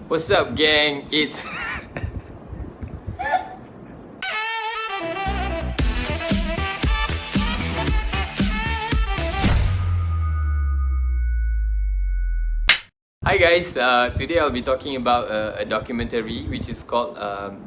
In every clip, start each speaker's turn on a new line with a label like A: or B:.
A: What's up, gang? It's Hi guys, today I'll be talking about a documentary which is called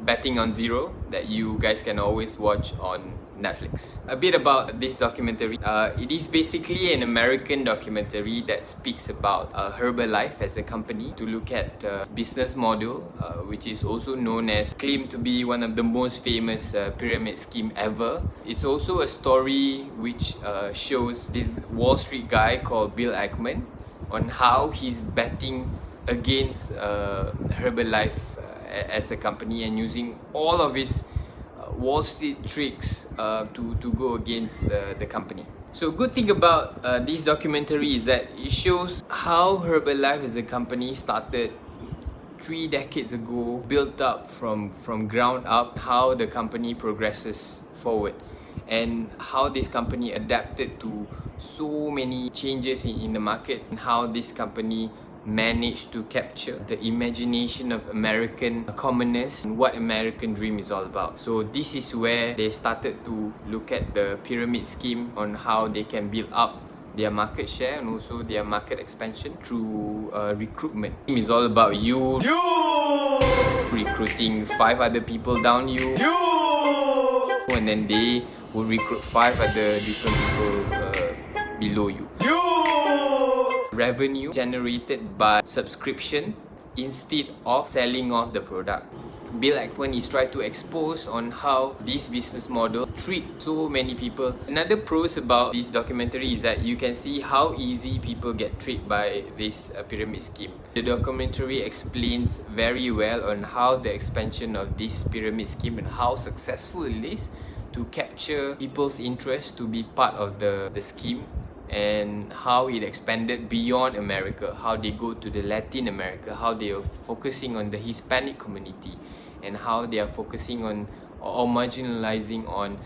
A: Betting on Zero that you guys can always watch on Netflix. A bit about this documentary. It is basically an American documentary that speaks about Herbalife as a company to look at business model, which is also known as claimed to be one of the most famous pyramid scheme ever. It's also a story which shows this Wall Street guy called Bill Ackman on how he's betting against Herbalife as a company and using all of his Wall Street tricks to go against the company. So good thing about this documentary is that it shows how Herbalife as a company started 3 decades ago, built up from ground up, how the company progresses forward and how this company adapted to so many changes in the market and how this company managed to capture the imagination of American commoners and what American dream is all about. So this is where they started to look at the pyramid scheme on how they can build up their market share and also their market expansion through recruitment. It is all about you recruiting 5 other people down you and then they will recruit 5 other different people below you. Revenue generated by subscription instead of selling off the product. Bill Ackman is trying to expose on how this business model treat so many people. Another pros about this documentary is that you can see how easy people get tricked by this pyramid scheme. The documentary explains very well on how the expansion of this pyramid scheme and how successful it is to capture people's interest to be part of the scheme, and how it expanded beyond America, how they go to the Latin America, how they are focusing on the Hispanic community, and how they are focusing on or marginalizing on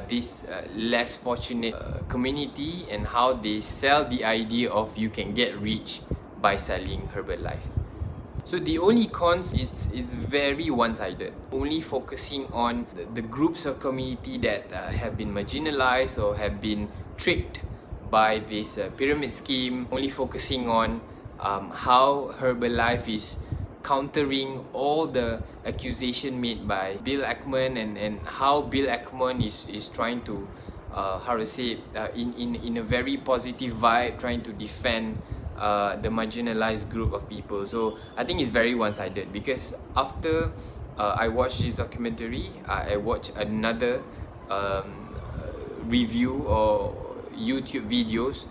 A: this less fortunate community, and how they sell the idea of you can get rich by selling Herbalife. So the only cons is it's very one-sided, only focusing on the groups of community that have been marginalized or have been tricked by this pyramid scheme, only focusing on how Herbalife is countering all the accusation made by Bill Ackman and how Bill Ackman is trying to in a very positive vibe, trying to defend the marginalized group of people. So I think it's very one-sided because after I watched this documentary, I watched another review or YouTube videos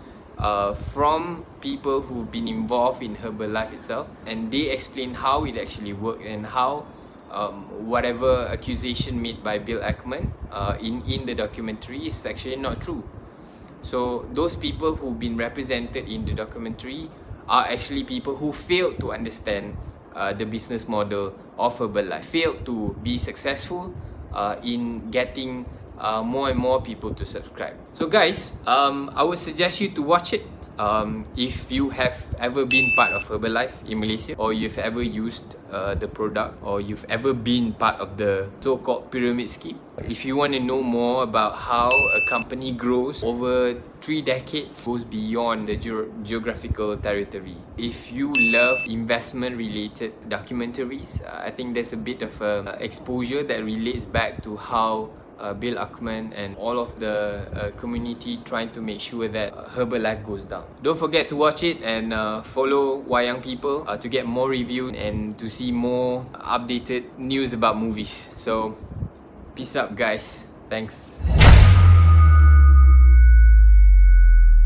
A: from people who've been involved in Herbalife itself, and they explain how it actually worked and how whatever accusation made by Bill Ackman in the documentary is actually not true. So those people who've been represented in the documentary are actually people who failed to understand the business model of Herbalife, failed to be successful in getting more and more people to subscribe. So guys, I would suggest you to watch it. If you have ever been part of Herbalife in Malaysia, or you've ever used the product, or you've ever been part of the so-called pyramid scheme. If you want to know more about how a company grows over 3 decades, goes beyond the geographical territory. If you love investment related documentaries, I think there's a bit of exposure that relates back to how Bill Ackman and all of the community trying to make sure that Herbalife goes down. Don't forget to watch it and follow Wayang People to get more reviews and to see more updated news about movies. So peace up guys. Thanks.